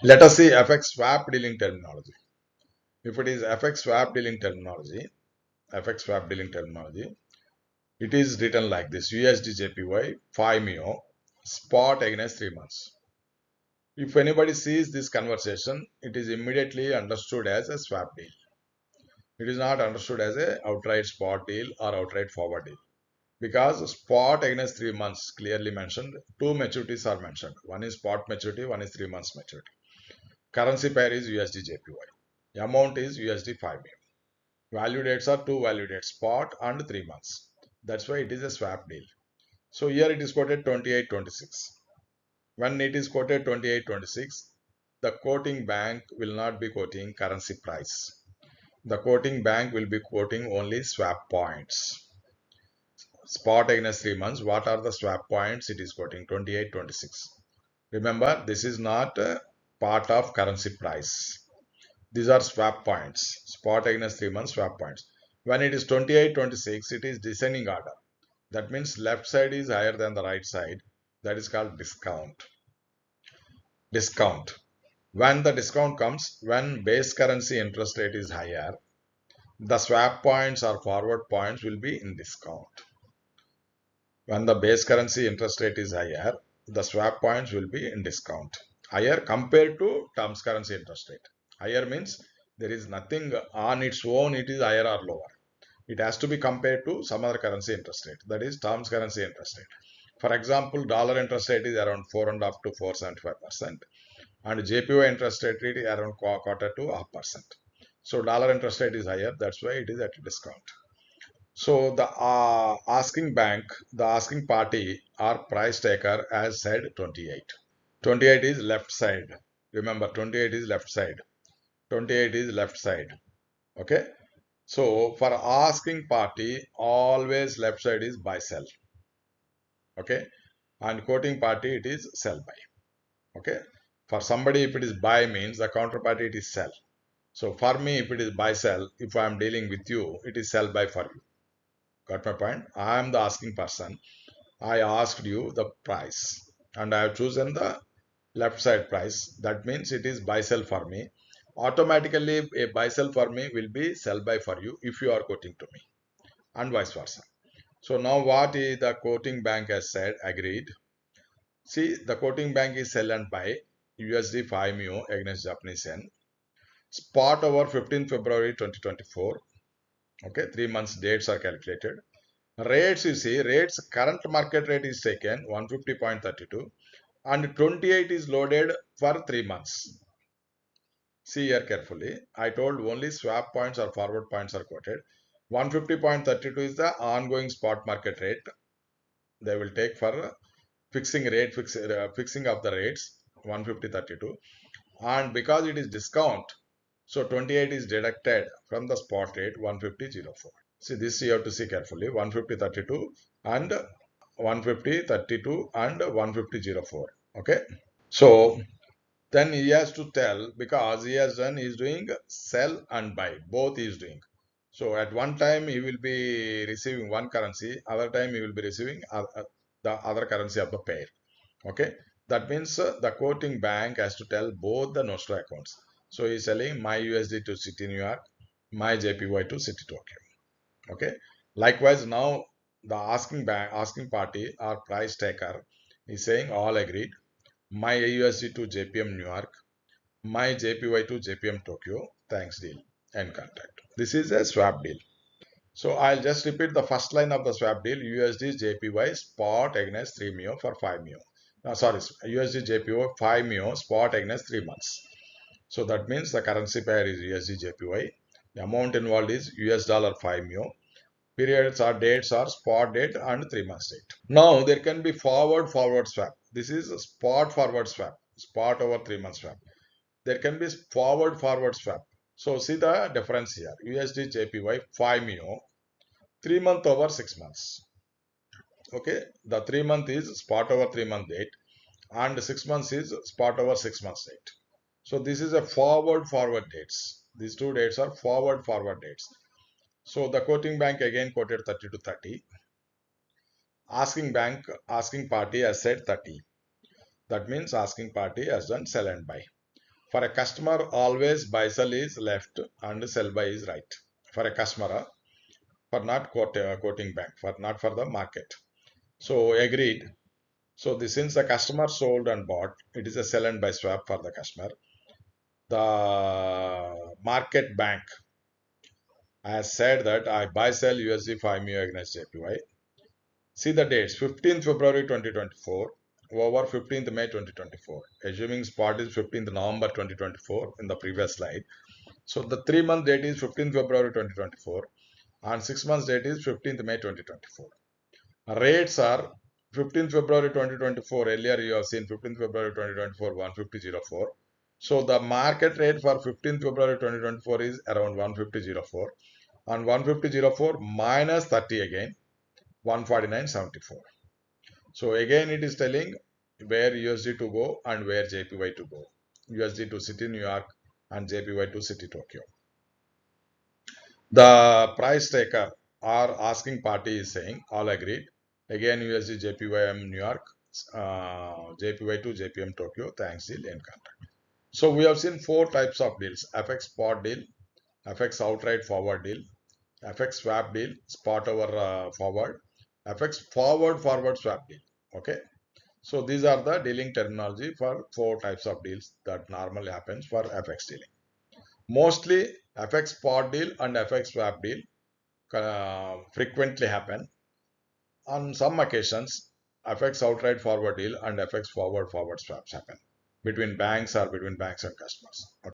Let us see FX swap dealing terminology. If it is FX swap dealing terminology, it is written like this: USD JPY 5 MIO spot against 3 months. If anybody sees this conversation, it is immediately understood as a swap deal. It is not understood as a outright spot deal or outright forward deal. Because spot against 3 months clearly mentioned, two maturities are mentioned. One is spot maturity, one is 3 months maturity. Currency pair is USD JPY. Amount is USD 5 million. Value dates are two value dates, spot and 3 months. That's why it is a swap deal. So here it is quoted 28.26. When it is quoted 28.26, the quoting bank will not be quoting currency price. The quoting bank will be quoting only swap points. Spot against 3 months, what are the swap points it is quoting? 28.26. Remember, this is not a part of currency price. These are swap points. Spot against 3 months swap points. When it is 28.26, it is descending order. That means left side is higher than the right side. That is called discount. Discount. When the discount comes, when base currency interest rate is higher, the swap points or forward points will be in discount. When the base currency interest rate is higher, the swap points will be in discount. Higher compared to terms currency interest rate. Higher means there is nothing on its own, it is higher or lower. It has to be compared to some other currency interest rate. That is terms currency interest rate. For example, dollar interest rate is around 4.5 to 4.75%. And JPY interest rate is around quarter to 0.5%. So dollar interest rate is higher. That's why it is at a discount. So the asking party or price taker has said 28. 28 is left side. Remember, 28 is left side. 28 is left side. Okay. So for asking party, always left side is buy sell. Okay. And quoting party, it is sell buy. Okay. For somebody, if it is buy means the counterparty, it is sell. So for me, if it is buy sell, if I am dealing with you, it is sell buy for you. Got my point? I am the asking person. I asked you the price and I have chosen the left side price. That means it is buy sell for me. Automatically, a buy sell for me will be sell buy for you if you are quoting to me, and vice versa. So now what is the quoting bank has said? Agreed. See, the quoting bank is sell and buy USD 5 MIO against Japanese yen. Spot over 15 February 2024. Okay, 3 months dates are calculated. Rates, you see, rates current market rate is taken 150.32 and 28 is loaded for 3 months. See here carefully. I told only swap points or forward points are quoted. 150.32 is the ongoing spot market rate. They will take for fixing of the rates 150.32, and because it is discount, so 28 is deducted from the spot rate 150.04. See, this you have to see carefully. 150.32 and 150.32 and 150.04. Okay. So then he has to tell, because he is doing sell and buy, both he is doing. So at one time he will be receiving one currency, other time he will be receiving the other currency of the pair. Okay. That means the quoting bank has to tell both the Nostro accounts. So he is selling my USD to City New York, my JPY to City Tokyo. Okay. Likewise, now the asking party or price taker is saying all agreed. My AUSD to JPM New York, my JPY to JPM Tokyo. Thanks deal and contact. This is a swap deal. So I'll just repeat the first line of the swap deal: USD JPY spot against 3 MIO for 5 MIO. Sorry, USD JPY 5 MIO spot against 3 months. So that means the currency pair is USD JPY. The amount involved is US dollar 5 MIO. Periods or dates are spot date and 3 months date. Now there can be forward swap. This is a spot forward swap, spot over 3 months swap. There can be forward swap. So see the difference here. USD JPY 5 MIO, 3 month over 6 months. Okay, the 3 month is spot over 3 month date and 6 months is spot over 6 months date. So this is a forward dates. These two dates are forward dates. So the quoting bank again quoted 30 to 30. Asking party has said 30. That means asking party has done sell and buy. For a customer, always buy sell is left and sell buy is right. For a customer, for not quoting bank, for not for the market. So agreed. So since the customer sold and bought, it is a sell and buy swap for the customer. The market bank has said that I buy sell USD 5 mu against JPY. See the dates 15th February 2024 over 15th May 2024. Assuming spot is 15th November 2024 in the previous slide. So the 3-month date is 15th February 2024 and 6 months date is 15th May 2024. Rates are 15th February 2024. Earlier you have seen 15th February 2024 150.04. So the market rate for 15th February 2024 is around 150.04 and 150.04 minus 30 again 149.74. So again it is telling where USD to go and where JPY to go. USD to City New York and JPY to City Tokyo. The price taker or asking party is saying all agreed. Again USD JPY New York, JPY to JPM Tokyo, thanks deal in contract. So we have seen 4 types of deals: FX spot deal, FX outright forward deal, FX swap deal, spot over forward, FX forward swap deal. Okay. So these are the dealing terminology for 4 types of deals that normally happens for FX dealing. Mostly FX spot deal and FX swap deal frequently happen. On some occasions, FX outright forward deal and FX forward swaps happen between banks or between banks and customers. Okay.